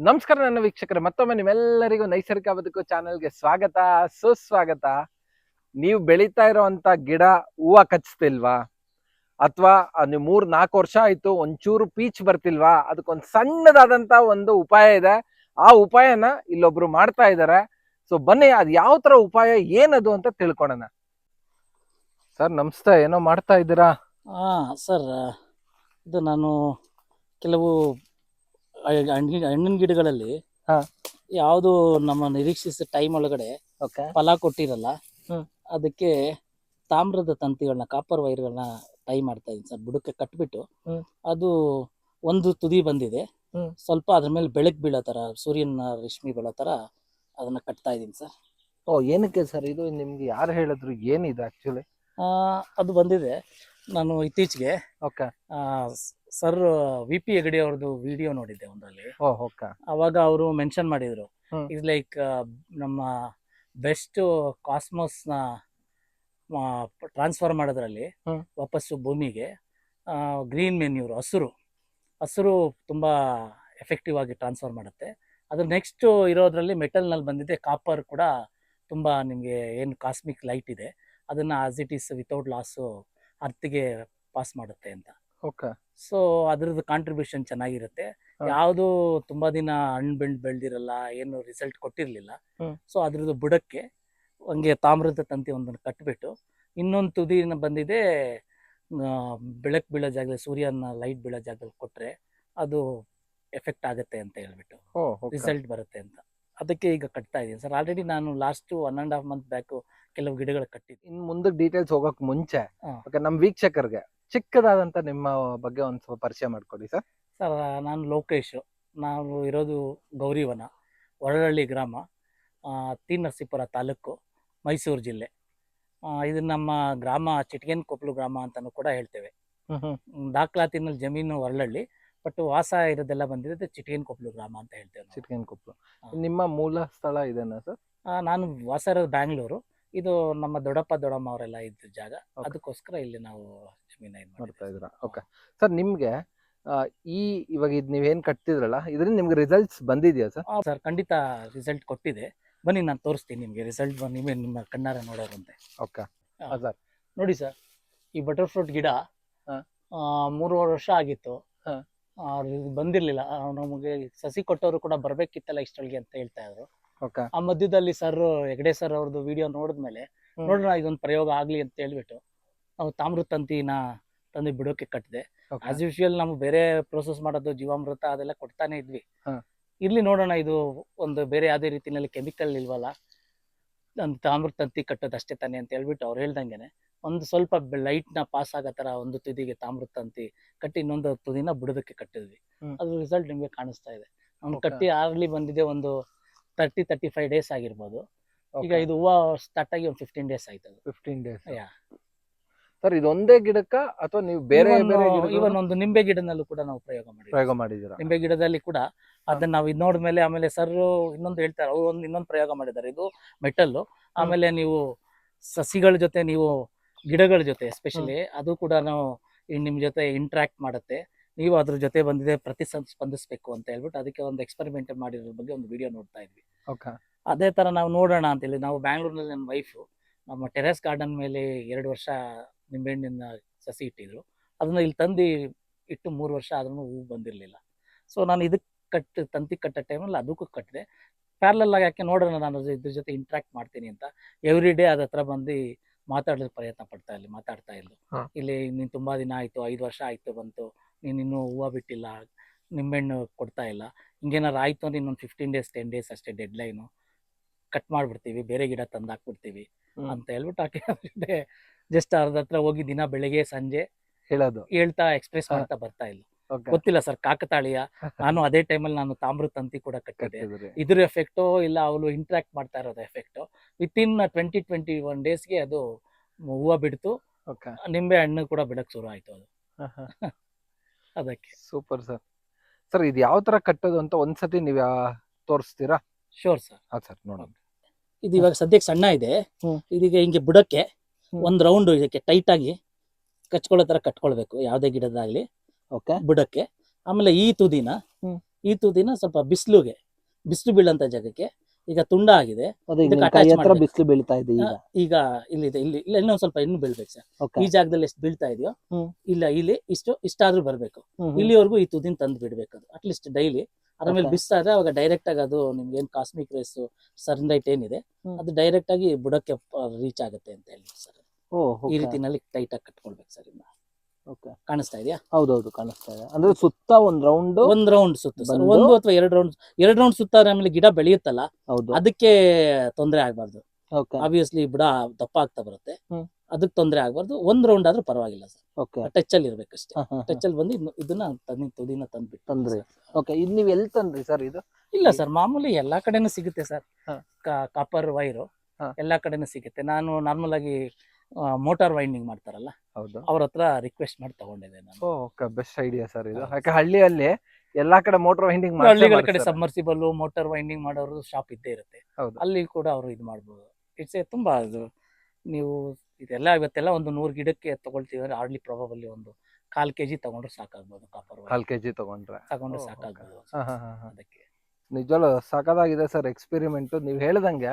ನಮಸ್ಕಾರ ನನ್ನ ವೀಕ್ಷಕರೇ, ಮತ್ತೊಮ್ಮೆ ನಿಮ್ಮೆಲ್ಲರಿಗೂ ನೈಸರ್ಗಿಕ ಬದುಕು ಚಾನೆಲ್ಗೆ ಸ್ವಾಗತ ಸುಸ್ವಾಗತ. ನೀವು ಬೆಳೀತಾ ಇರೋಂಥ ಗಿಡ ಹೂವು ಕಚ್ತಿಲ್ವಾ, ಅಥವಾ ನೀವು 3-4 ವರ್ಷ ಆಯ್ತು ಒಂಚೂರು ಪೀಚ್ ಬರ್ತಿಲ್ವಾ, ಅದಕ್ಕೊಂದು ಸಣ್ಣದಾದಂತ ಒಂದು ಉಪಾಯ ಇದೆ. ಆ ಉಪಾಯನ ಇಲ್ಲೊಬ್ರು ಮಾಡ್ತಾ ಇದ್ದಾರೆ. ಸೊ ಬನ್ನಿ, ಅದು ಯಾವ ತರ ಉಪಾಯ, ಏನದು ಅಂತ ತಿಳ್ಕೊಳ್ಳೋಣ. ಸರ್ ನಮಸ್ತೆ, ಏನೋ ಮಾಡ್ತಾ ಇದ್ದೀರಾ? ಸರ್, ಇದು ನಾನು ಕೆಲವು ಹಣ್ಣಿನ ಗಿಡಗಳಲ್ಲಿ ಯಾವುದು ನಮ್ಮ ನಿರೀಕ್ಷಿಸಿದ ಟೈಮ್ ಒಳಗಡೆ ಫಲ ಕೊಟ್ಟಿರಲ್ಲ, ಅದಕ್ಕೆ ತಾಮ್ರದ ತಂತಿಗಳನ್ನ, ಕಾಪರ್ ವೈರ್ಗಳನ್ನ ಟೈ ಮಾಡ್ತಾ ಇದ್ದೀನಿ ಸರ್. ಬುಡಕ್ಕೆ ಕಟ್ಬಿಟ್ಟು ಅದು ಒಂದು ತುದಿ ಬಂದಿದೆ, ಸ್ವಲ್ಪ ಅದ್ರ ಮೇಲೆ ಬೆಳಕು ಬೀಳೋ ತರ, ಸೂರ್ಯನ ರಶ್ಮಿ ಬೀಳೋ ತರ ಅದನ್ನ ಕಟ್ತಾ ಇದ್ದೀನಿ ಸರ್. ಏನಕ್ಕೆ ಸರ್ ಇದು? ನಿಮ್ಗೆ ಯಾರು ಹೇಳಿದ್ರು? ಏನಿದೆ ಆಕ್ಚುಲಿ? ಅದು ಬಂದಿದೆ ನಾನು ಇತ್ತೀಚೆಗೆ ಸರ್ VP ಹೆಗಡೆ ಅವ್ರದ್ದು ವಿಡಿಯೋ ನೋಡಿದ್ದೆ ಒಂದರಲ್ಲಿ. ಅವಾಗ ಅವರು ಮೆನ್ಷನ್ ಮಾಡಿದ್ರು, ಇಸ್ ಲೈಕ್ ನಮ್ಮ ಬೆಸ್ಟ್ ಕಾಸ್ಮೋಸ್ ನ ಟ್ರಾನ್ಸ್ಫರ್ ಮಾಡೋದ್ರಲ್ಲಿ ವಾಪಸ್ಸು ಭೂಮಿಗೆ ಗ್ರೀನ್ ಮೆನ್ಯೂರ್, ಹಸಿರು ತುಂಬಾ ಎಫೆಕ್ಟಿವ್ ಆಗಿ ಟ್ರಾನ್ಸ್ಫರ್ ಮಾಡುತ್ತೆ. ಅದ್ರ ನೆಕ್ಸ್ಟ್ ಇರೋದ್ರಲ್ಲಿ ಮೆಟಲ್ನಲ್ಲಿ ಬಂದಿದೆ ಕಾಪರ್ ಕೂಡ ತುಂಬಾ ನಿಮಗೆ ಏನು ಕಾಸ್ಮಿಕ್ ಲೈಟ್ ಇದೆ ಅದನ್ನ as it is without loss ಅರ್ತ್ಗೆ ಪಾಸ್ ಮಾಡುತ್ತೆ ಅಂತ. ಸೊ ಅದ್ರದ್ದು ಕಾಂಟ್ರಿಬ್ಯೂಷನ್ ಚೆನ್ನಾಗಿರುತ್ತೆ. ಯಾವುದು ತುಂಬಾ ದಿನ ಹಣ್ಣು ಬೆಳೆದಿರಲ್ಲ, ಏನು ರಿಸಲ್ಟ್ ಕೊಟ್ಟಿರ್ಲಿಲ್ಲ. ಸೊ ಅದ್ರದ್ದು ಬುಡಕ್ಕೆ ಹಂಗೆ ತಾಮ್ರದ ತಂತಿ ಒಂದನ್ನು ಕಟ್ಬಿಟ್ಟು, ಇನ್ನೊಂದು ತುದಿನ ಬಂದಿದೆ ಬೆಳಕು ಬೀಳೋ ಜಾಗದಲ್ಲಿ, ಸೂರ್ಯನ ಲೈಟ್ ಬೀಳೋ ಜಾಗದಲ್ಲಿ ಕೊಟ್ರೆ ಅದು ಎಫೆಕ್ಟ್ ಆಗುತ್ತೆ ಅಂತ ಹೇಳ್ಬಿಟ್ಟು ರಿಸಲ್ಟ್ ಬರುತ್ತೆ ಅಂತ. ಅದಕ್ಕೆ ಈಗ ಕಟ್ತಾ ಇದ್ದೀನಿ ಸರ್. ಆಲ್ರೆಡಿ ನಾನು ಲಾಸ್ಟ್ 1.5 month ಬ್ಯಾಕ್ ಕೆಲವು ಗಿಡಗಳು ಕಟ್ಟಿದ್ದೆ. ಇನ್ನು ಮುಂದಕ್ಕೆ ಡೀಟೇಲ್ಸ್ ಹೋಗಕ್ ಮುಂಚೆ ನಮ್ಮ ವೀಕ್ಷಕರಿಗೆ ಚಿಕ್ಕದಾದಂತ ನಿಮ್ಮ ಬಗ್ಗೆ ಒಂದು ಸ್ವಲ್ಪ ಪರಿಚಯ ಮಾಡ್ಕೊಡಿ ಸರ್. ಸರ್, ನಾನು ಲೋಕೇಶ್. ನಾವು ಇರೋದು ಗೌರಿವನ, ಹೊರಳಹಳ್ಳಿ ಗ್ರಾಮ, ಟಿ ನರಸೀಪುರ ತಾಲೂಕು, ಮೈಸೂರು ಜಿಲ್ಲೆ. ಇದು ನಮ್ಮ ಗ್ರಾಮ ಚಿಟಗೇನ್ ಕೊಪ್ಪಲು ಗ್ರಾಮ ಅಂತಾನು ಕೂಡ ಹೇಳ್ತೇವೆ. ದಾಖಲಾತಿನಲ್ಲಿ ಜಮೀನು ಹೊರಳಹಳ್ಳಿ, ಬಟ್ ವಾಸ ಇರೋದೆಲ್ಲ ಬಂದಿದೆ ಚಿಟಗೇನ್ ಕೊಪ್ಪಲು ಗ್ರಾಮ ಅಂತ ಹೇಳ್ತೇವೆ. ಚಿಟಗೇನ್ ಕೊಪ್ಪಲು ನಿಮ್ಮ ಮೂಲ ಸ್ಥಳ ಇದೆನಾ ಸರ್? ನಾನು ವಾಸ ಇರೋದು ಬ್ಯಾಂಗ್ಳೂರು. ಇದು ನಮ್ಮ ದೊಡ್ಡಮ್ಮ ಅವರೆಲ್ಲ ಇದ್ದ ಜಾಗ, ಅದಕ್ಕೋಸ್ಕರ ಇಲ್ಲಿ ನಾವು ಜಮೀನು ಮಾಡ್ತಾ ಇದ್ದೀರಾ. ಓಕೆ ಸರ್, ನಿಮ್ಗೆ ಇವಾಗ ಇದು ನೀವೇನ್ ಕಟ್ತಿದ್ರಲ್ಲ, ಇದರಿಂದ ನಿಮ್ಗೆ ರಿಸಲ್ಟ್ಸ್ ಬಂದಿದೆಯಾ ಸರ್? ಸರ್, ಖಂಡಿತ ರಿಸಲ್ಟ್ ಕೊಟ್ಟಿದೆ. ಬನ್ನಿ, ನಾನು ತೋರಿಸ್ತೀನಿ ನಿಮ್ಗೆ ರಿಸಲ್ಟ್. ನಿಮ್ಮ ಕಣ್ಣಾರ ನೋಡೋರಂತೆ. ಓಕೆ ಸರ್, ನೋಡಿ ಸರ್, ಈ ಬಟರ್ ಫ್ರೂಟ್ ಗಿಡ 3 ವರ್ಷ ಆಗಿತ್ತು, ಬಂದಿರ್ಲಿಲ್ಲ. ನಮಗೆ ಸಸಿ ಕೊಟ್ಟವರು ಕೂಡ ಬರ್ಬೇಕಿತ್ತಲ್ಲ ಇಷ್ಟೊಳಗೆ ಅಂತ ಹೇಳ್ತಾ ಇದ್ರು. ಆ ಮಧ್ಯದಲ್ಲಿ ಸರ್ ಹೆಗಡೆ ಸರ್ ಅವ್ರದ್ದು ವಿಡಿಯೋ ನೋಡಿದ್ಮೇಲೆ ನೋಡೋಣ ಇದೊಂದು ಪ್ರಯೋಗ ಆಗ್ಲಿ ಅಂತ ಹೇಳ್ಬಿಟ್ಟು ನಾವು ತಾಮ್ರದ ತಂತಿನ ತಂದು ಬಿಡೋಕೆ ಕಟ್ಟಿದೆ. ಆಸ್ ಯೂಶುವಲ್ ನಾವು ಬೇರೆ ಪ್ರೋಸೆಸ್ ಮಾಡೋದು ಜೀವಾಮೃತ ಅದೆಲ್ಲ ಕೊಡ್ತಾನೆ ಇದ್ವಿ. ಇರ್ಲಿ ನೋಡೋಣ, ಇದು ಒಂದು ಬೇರೆ ಯಾವುದೇ ರೀತಿಯಲ್ಲಿ ಕೆಮಿಕಲ್ ಇಲ್ವಲ್ಲ, ಒಂದು ತಾಮ್ರದ ತಂತಿ ಕಟ್ಟೋದು ಅಷ್ಟೇ ತಾನೆ ಅಂತ ಹೇಳ್ಬಿಟ್ಟು ಅವ್ರು ಹೇಳ್ದಂಗೆನೆ ಒಂದು ಸ್ವಲ್ಪ ಲೈಟ್ ನ ಪಾಸ್ ಆಗೋ ತರ ಒಂದು ತುದಿಗೆ ತಾಮ್ರದ ತಂತಿ ಕಟ್ಟಿ ಇನ್ನೊಂದು ತುದಿನ ಬುಡದಕ್ಕೆ ಕಟ್ಟಿದ್ವಿ. ಅದ್ರ ರಿಸಲ್ಟ್ ನಿಮ್ಗೆ ಕಾಣಿಸ್ತಾ ಇದೆ. ಅವ್ನು ಕಟ್ಟಿ ಆರ್ಲಿ ಬಂದಿದೆ ಒಂದು 30-35 ಡೇಸ್ ಆಗಿರ್ಬೋದು. ಈಗ ಇದು ಹೂವು ಸ್ಟಾರ್ಟ್ ಆಗಿ ಒಂದು 15 ಡೇಸ್ ಆಯ್ತು. 15 ಡೇಸ್ ಸರ್. ಇದೊಂದೇ ಗಿಡಕ್ಕ ಅಥವಾ ನೀವು ಬೇರೆ ಇವನ್ ಒಂದು ನಿಂಬೆ ಗಿಡದಲ್ಲೂ ಕೂಡ ನಾವು ಪ್ರಯೋಗ ಮಾಡಿದ್ದೀರಾ? ನಿಂಬೆ ಗಿಡದಲ್ಲಿ ಕೂಡ ಅದನ್ನ ನಾವು ಇದು ನೋಡಿದ್ಮೇಲೆ ಆಮೇಲೆ ಸರ್ ಇನ್ನೊಂದು ಹೇಳ್ತಾರೆ, ಅವ್ರು ಇನ್ನೊಂದು ಪ್ರಯೋಗ ಮಾಡಿದ್ದಾರೆ. ಇದು ಮೆಟಲ್, ಆಮೇಲೆ ನೀವು ಸಸಿಗಳ ಜೊತೆ, ನೀವು ಗಿಡಗಳ ಜೊತೆ ಎಸ್ಪೆಷಲಿ ಅದು ಕೂಡ ನಾವು ನಿಮ್ ಜೊತೆ ಇಂಟ್ರಾಕ್ಟ್ ಮಾಡುತ್ತೆ, ನೀವು ಅದ್ರ ಜೊತೆ ಬಂದಿದೆ ಸ್ಪಂದಿಸ್ಬೇಕು ಅಂತ ಹೇಳ್ಬಿಟ್ಟು ಅದಕ್ಕೆ ಒಂದು ಎಕ್ಸ್ಪೆರಿಮೆಂಟ್ ಮಾಡಿರೋ ಬಗ್ಗೆ ಒಂದು ವಿಡಿಯೋ ನೋಡ್ತಾ ಇದ್ವಿ. ಅದೇ ತರ ನಾವು ನೋಡೋಣ ಅಂತೇಳಿ ನಾವು ಬ್ಯಾಂಗ್ಳೂರ್ನಲ್ಲಿ ನನ್ನ ವೈಫು ನಮ್ಮ ಟೆರೆಸ್ ಗಾರ್ಡನ್ ಮೇಲೆ 2 ವರ್ಷ ನಿಂಬೆಹಣ್ಣಿನ ಸಸಿ ಇಟ್ಟಿದ್ರು. ಅದನ್ನ ಇಲ್ಲಿ ತಂದು ಇಟ್ಟು 3 ವರ್ಷ ಆದ್ರೂ ಹೂ ಬಂದಿರಲಿಲ್ಲ. ಸೊ ನಾನು ಇದಕ್ಕೆ ತಂತಿ ಕಟ್ಟೋ ಟೈಮಲ್ಲಿ ಅದಕ್ಕೂ ಕಟ್ಟಿದೆ. ಪ್ಯಾರಲಲ್ ಆಗಿ ಯಾಕೆ ನೋಡೋಣ, ನಾನು ಇದ್ರ ಜೊತೆ ಇಂಟ್ರಾಕ್ಟ್ ಮಾಡ್ತೀನಿ ಅಂತ ಎವ್ರಿ ಡೇ ಅದ ಹತ್ರ ಬಂದು ಮಾತಾಡೋದಕ್ಕೆ ಪ್ರಯತ್ನ ಮಾತಾಡ್ತಾ ಇದ್ಲು. ಇಲ್ಲಿ ನೀನು ತುಂಬಾ ದಿನ ಆಯ್ತು, 5 ವರ್ಷ ಆಯ್ತು ಬಂತು, ನೀನು ಇನ್ನೂ ಹೂವು ಬಿಟ್ಟಿಲ್ಲ, ನಿಂಬೆಹಣ್ಣು ಕೊಡ್ತಾ ಇಲ್ಲ, ಹಿಂಗೇನಾರು ಆಯ್ತು ಅಂದ್ರೆ ಇನ್ನೊಂದು 15 ಡೇಸ್ 10 ಡೇಸ್ ಅಷ್ಟೇ ಡೆಡ್ ಲೈನು, ಕಟ್ ಮಾಡ್ಬಿಡ್ತೀವಿ, ಬೇರೆ ಗಿಡ ತಂದು ಹಾಕ್ಬಿಡ್ತೀವಿ ಅಂತ ಹೇಳ್ಬಿಟ್ಟು ಆಕೆ ಜಸ್ಟ್ ಅರ್ಧ ಹತ್ರ ಹೋಗಿ ದಿನ ಬೆಳಗ್ಗೆ ಸಂಜೆ ಹೇಳ್ತಾ ಎಕ್ಸ್ಪ್ರೆಸ್ ಮಾಡ್ತಾ ಬರ್ತಾ ಇಲ್ಲ. ಗೊತ್ತಿಲ್ಲ ಸರ್, ಕಾಕತಾಳೀಯ. ನಾನು ಅದೇ ಟೈಮಲ್ಲಿ ನಾನು ತಾಮ್ರದ ತಂತಿ ಕೂಡ ಕಟ್ಟಿದೆ. ಇದ್ರ ಎಫೆಕ್ಟೋ ಇಲ್ಲ ಅವಳು ಇಂಟ್ರಾಕ್ಟ್ ಮಾಡ್ತಾ ಇರೋದು ಎಫೆಕ್ಟೋ, ವಿತಿನ್ 20-21 ಡೇಸ್ಗೆ ಅದು ಹೂವು ಬಿಡ್ತು, ನಿಂಬೆ ಹಣ್ಣು ಕೂಡ ಬಿಡಕ್ ಶುರು ಆಯ್ತು ಅದು. ಅದಕ್ಕೆ ಸೂಪರ್ ಸರ್. ಸರ್, ಇದು ಯಾವ ತರ ಕಟ್ಟೋದು ಅಂತ ಒಂದ್ಸತಿ ನೀವು ತೋರಿಸ್ತೀರಾ? Sure sir. ಸರ್ ನೋಡೋಣ. ಇದು ಇವಾಗ ಸದ್ಯಕ್ಕೆ ಸಣ್ಣ ಇದೆ. ಇದೀಗ ಹಿಂಗೆ ಬುಡಕ್ಕೆ ಒಂದ್ ರೌಂಡ್ ಇದಕ್ಕೆ ಟೈಟ್ ಆಗಿ ಕಚ್ಕೊಳ್ಳೋ ತರ ಕಟ್ಕೊಳ್ಬೇಕು, ಯಾವ್ದೇ ಗಿಡದಾಗ್ಲಿ. ಬುಡಕ್ಕೆ ಆಮೇಲೆ ಈ ತುದಿನ ಈ ತುದಿನ ಸ್ವಲ್ಪ ಬಿಸಿಲು ಬೀಳಂತ ಜಾಗಕ್ಕೆ ಈಗ ತುಂಡ ಆಗಿದೆ. ಅದೇ ಇದಕ್ಕೆ ನಿಮ್ ಕೈ attach ಹತ್ರ ಮಾಡ್ಬೇಕು. ಬಿಸಿಲು ಬೀಳ್ತಾ ಇದೆ ಈಗ. ಈಗ ಇಲ್ಲಿದೆ, ಇಲ್ಲ ಇನ್ನೊಂದ್ ಸ್ವಲ್ಪ ಇನ್ನು ಬೀಳ್ಬೇಕು ಸರ್. Okay. ಈ ಜಾಗದಲ್ಲಿ ಎಷ್ಟು ಬೀಳ್ತಾ ಇದೆಯೋ ಇಲ್ಲ ಇಲ್ಲಿ ಇಷ್ಟಾದ್ರೂ ಬರ್ಬೇಕು. ಇಲ್ಲಿವರೆಗೂ ಈ ತುದಿನ ತಂದು ಬಿಡ್ಬೇಕು. ಅದು ಅಟ್ಲೀಸ್ಟ್ ಡೈಲಿ ಆಮೇಲೆ Okay. ಬಿಸ್ತಾದ್ರೆ ಅವಾಗ ಡೈರೆಕ್ಟ್ ಆಗಿ ಅದು ನಿಮ್ಗೆ ಏನ್ ಕಾಸ್ಮಿಕ್ ರೇಸ್ ಸನ್ಲೈಟ್ ಏನಿದೆ ಅದು ಡೈರೆಕ್ಟ್ ಆಗಿ ಬುಡಕ್ಕೆ ರೀಚ್ ಆಗುತ್ತೆ ಅಂತ ಹೇಳಿ ಸರ್. ಈ ರೀತಿನಲ್ಲಿ ಟೈಟ್ ಆಗಿ ಕಟ್ಕೊಳ್ಬೇಕು ಸರ್. ಇನ್ನ ಕಾಣಿಸ್ತಾ ಇದೆಯಾ? ಹೌದೌದು ಕಾಣಿಸ್ತಾ ಇದೆ. ಅಂದ್ರೆ ಸುತ್ತ ಒಂದ್ ರೌಂಡ್ ಸುತ್ತು ಸರ್. ಒಂದು ಅಥವಾ ಎರಡು ರೌಂಡ್ ಸುತ್ತಾರೆ. ಆಮೇಲೆ ಗಿಡ ಬೆಳೆಯುತ್ತಲ್ಲ, ಅದಕ್ಕೆ ತೊಂದರೆ ಆಗ್ಬಾರ್ದು. ಆಬ್ವಿಯಸ್ಲಿ ಬುಡ ದಪ್ಪ ಆಗ್ತಾ ಬರುತ್ತೆ, ಅದಕ್ಕೆ ತೊಂದರೆ ಆಗ್ಬಾರ್ದು. ಒಂದ್ ರೌಂಡ್ ಆದ್ರೂ ಪರವಾಗಿಲ್ಲ ಸರ್. ಟಚ್ ಅಲ್ಲಿ ಇರ್ಬೇಕಷ್ಟೇ. ಟಚ್ ಅಲ್ಲಿ ಬಂದು ಇದನ್ನ ತುದಿನ ತಂದ್ಬಿಟ್ಟು. ಇದು ನೀವ್ ಎಲ್ಲಿ ತಂದ್ರಿ ಸರ್ ಇದು? ಇಲ್ಲ ಸರ್, ಮಾಮೂಲಿ ಎಲ್ಲಾ ಕಡೆನೂ ಸಿಗುತ್ತೆ ಸರ್. ಕಾಪರ್ ವೈರು ಎಲ್ಲಾ ಕಡೆನೂ ಸಿಗುತ್ತೆ. ನಾನು ನಾರ್ಮಲ್ ಆಗಿ ಮೋಟಾರ್ ವೈಂಡಿಂಗ್ ಮಾಡ್ತಾರಲ್ಲ, ಅವ್ರ ಹತ್ರ ರಿಕ್ವೆಸ್ಟ್ ಮಾಡಿ ತಗೊಂಡಿದ್ದೆ ನಾನು. ಬೆಸ್ಟ್ ಐಡಿಯಾ ಸರ್ ಇದು. ಯಾಕೆ ಹಳ್ಳಿಯಲ್ಲಿ ಎಲ್ಲಾ ಕಡೆ ಮೋಟರ್ ವೈಂಡಿಂಗ್ ಹಳ್ಳಿಗಳ ಕಡೆ ಸಬ್ಮರ್ಸಿಬಲ್ ಮೋಟಾರ್ ವೈಂಡಿಂಗ್ ಮಾಡೋರು ಶಾಪ್ ಇದ್ದೇ ಇರುತ್ತೆ. ಅಲ್ಲಿ ಕೂಡ ಅವರು ಇದು ಮಾಡ್ಬೋದು. ಇಟ್ಸ್ ತುಂಬಾ ಅದು ನೀವು ಇವತ್ತೆಲ್ಲ ಒಂದು 100 ಗಿಡಕ್ಕೆ ತಗೊಳ್ತೀವಿ ಅಂದ್ರೆ ಹಾರ್ಡ್ಲಿ ಪ್ರಾಬಬಲಿ ಒಂದು 1/4 kg ತಗೊಂಡ್ರೆ ಸಾಕಾಗ್ಬೋದು. ಕಾಪರ್ 1/4 kg ತಗೊಂಡ್ರೆ ಸಾಕಾಗ್ಬೋದು. ಅದಕ್ಕೆ ನಿಜವಲ್ಲ ಸಾಕಾಗಿದೆ ಸರ್ ಎಕ್ಸ್ಪೆರಿಮೆಂಟ್. ನೀವ್ ಹೇಳ್ದಂಗೆ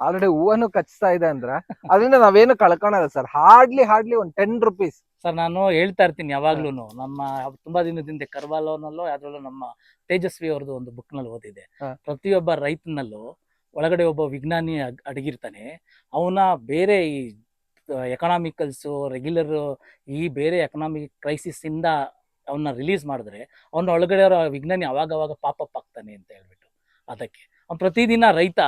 ಆಲ್ರೆಡಿ ಹೂವನ್ನು ಕಚ್ತಾ ಇದೆ ಅಂದ್ರೆ ಅದರಿಂದ ನಾವೇನು ಕಳ್ಕೊಳಲ್ಲ ಸರ್. ಹಾರ್ಡ್ಲಿ ಒಂದ್ 10 rupees ಸರ್. ನಾನು ಹೇಳ್ತಾ ಇರ್ತೀನಿ ಯಾವಾಗ್ಲೂ, ನಮ್ಮ ತುಂಬಾ ದಿನದಿಂದ ಕರ್ವಾಲೋನಲ್ಲೋ ಯಾವ್ದ್ರಲ್ಲೂ ನಮ್ಮ ತೇಜಸ್ವಿ ಅವ್ರದ್ದು ಒಂದು ಬುಕ್ ನಲ್ಲಿ ಓದಿದೆ. ಪ್ರತಿಯೊಬ್ಬ ರೈತನಲ್ಲೂ ಒಳಗಡೆ ಒಬ್ಬ ವಿಜ್ಞಾನಿ ಅಡಗಿರ್ತಾನೆ. ಅವನ ಬೇರೆ ಈ ಎಕನಾಮಿಕಲ್ಸ್ ರೆಗ್ಯುಲರ್ ಈ ಬೇರೆ ಎಕನಾಮಿಕ್ ಕ್ರೈಸಿಸ್ ಇಂದ ಅವನ್ನ ರಿಲೀಸ್ ಮಾಡಿದ್ರೆ ಅವನ ಒಳಗಡೆ ವಿಜ್ಞಾನಿ ಅವಾಗ ಪಾಪಪ್ ಆಗ್ತಾನೆ ಅಂತ ಹೇಳ್ಬಿಟ್ಟು. ಅದಕ್ಕೆ ಪ್ರತಿದಿನ ರೈತ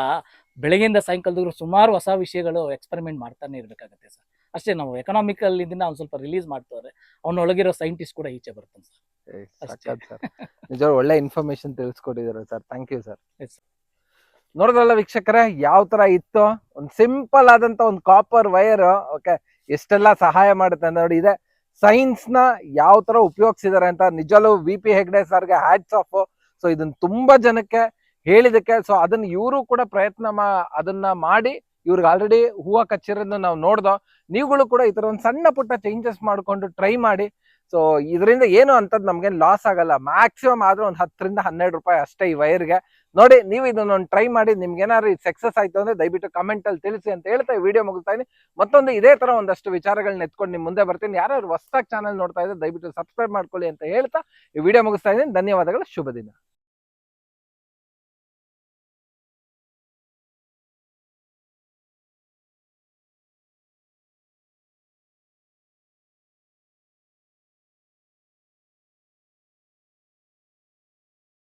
ಬೆಳಗ್ಗೆಯಿಂದ ಸಾಯಂಕಾಲದವರೆಗೂ ಸುಮಾರು ಹೊಸ ವಿಷಯಗಳು ಎಕ್ಸ್ಪೆರಿಮೆಂಟ್ ಮಾಡ್ತಾನೆ ಇರ್ಬೇಕಾಗತ್ತೆ ಸರ್. ಅಷ್ಟೇ, ನಾವು ಎಕನಾಮಿಕಲ್ ಇದನ್ನ ಅವ್ನು ಸ್ವಲ್ಪ ರಿಲೀಸ್ ಮಾಡ್ತಾರೆ, ಅವನೊಳಗಿರೋ ಸೈಂಟಿಸ್ಟ್ ಕೂಡ ಈಚೆ ಬರ್ತಾನೆ ಸರ್. ನಿಜ ಒಳ್ಳೆ ಇನ್ಫಾರ್ಮೇಶನ್ ತಿಳಿಸ್ಕೊಟ್ಟಿದ್ದಾರೆ ಸರ್. Thank you sir. ನೋಡಿದ್ರಲ್ಲ ವೀಕ್ಷಕರೇ, ಯಾವ ತರ ಇತ್ತು ಒಂದ್ ಸಿಂಪಲ್ ಆದಂತ ಒಂದು ಕಾಪರ್ ವೈರ್. ಓಕೆ, ಎಷ್ಟೆಲ್ಲ ಸಹಾಯ ಮಾಡುತ್ತೆ ಅಂತ ನೋಡಿ. ಇದೆ ಸೈನ್ಸ್ ನ ಯಾವ ತರ ಉಪಯೋಗಿಸಿದ್ದಾರೆ ಅಂತ ನಿಜವೂ VP ಹೆಗ್ಡೆ ಸರ್ಗೆ ಹ್ಯಾಟ್ಸ್ ಆಫ್. ಸೊ ಇದನ್ನ ತುಂಬಾ ಜನಕ್ಕೆ ಹೇಳಿದಕ್ಕೆ, ಸೊ ಅದನ್ನ ಇವರು ಕೂಡ ಅದನ್ನ ಮಾಡಿ ಇವ್ರಿಗೆ ಆಲ್ರೆಡಿ ಹೂವು ಕಚ್ಚಿರೋದನ್ನ ನಾವು ನೋಡ್ದೋ. ನೀವುಗಳು ಕೂಡ ಈ ತರ ಒಂದು ಸಣ್ಣ ಪುಟ್ಟ ಚೇಂಜಸ್ ಮಾಡ್ಕೊಂಡು ಟ್ರೈ ಮಾಡಿ. ಸೊ ಇದರಿಂದ ಏನು ಅಂತದ್ ನಮ್ಗೇನು ಲಾಸ್ ಆಗಲ್ಲ. ಮ್ಯಾಕ್ಸಿಮಮ್ ಆದ್ರೂ ಒಂದು 10 ರಿಂದ 12 ರೂಪಾಯಿ ಅಷ್ಟೇ ಈ ವೈರ್ಗೆ. ನೋಡಿ, ನೀವು ಇದನ್ನೊಂದು ಟ್ರೈ ಮಾಡಿ. ನಿಮ್ಗೆ ಏನಾದ್ರು ಸಕ್ಸಸ್ ಆಯ್ತು ಅಂದ್ರೆ ದಯವಿಟ್ಟು ಕಮೆಂಟ್ ಅಲ್ಲಿ ತಿಳಿಸಿ ಅಂತ ಹೇಳ್ತಾ ಈ ವಿಡಿಯೋ ಮುಗಿಸ್ತಾ ಇದೀನಿ. ಮತ್ತೊಂದು ಇದೇ ತರ ಒಂದಷ್ಟು ವಿಚಾರಗಳನ್ನ ಎತ್ಕೊಂಡು ನಿಮ್ ಮುಂದೆ ಬರ್ತೀನಿ. ಯಾರು ಹೊಸದಾಗಿ ಚಾನಲ್ ನೋಡ್ತಾ ಇದ್ರೆ ದಯವಿಟ್ಟು ಸಬ್ಸ್ಕ್ರೈಬ್ ಮಾಡ್ಕೊಳ್ಳಿ ಅಂತ ಹೇಳ್ತಾ ಈ ವಿಡಿಯೋ ಮುಗಿಸ್ತಾ ಇದೀನಿ. ಧನ್ಯವಾದಗಳು. ಶುಭ ದಿನ.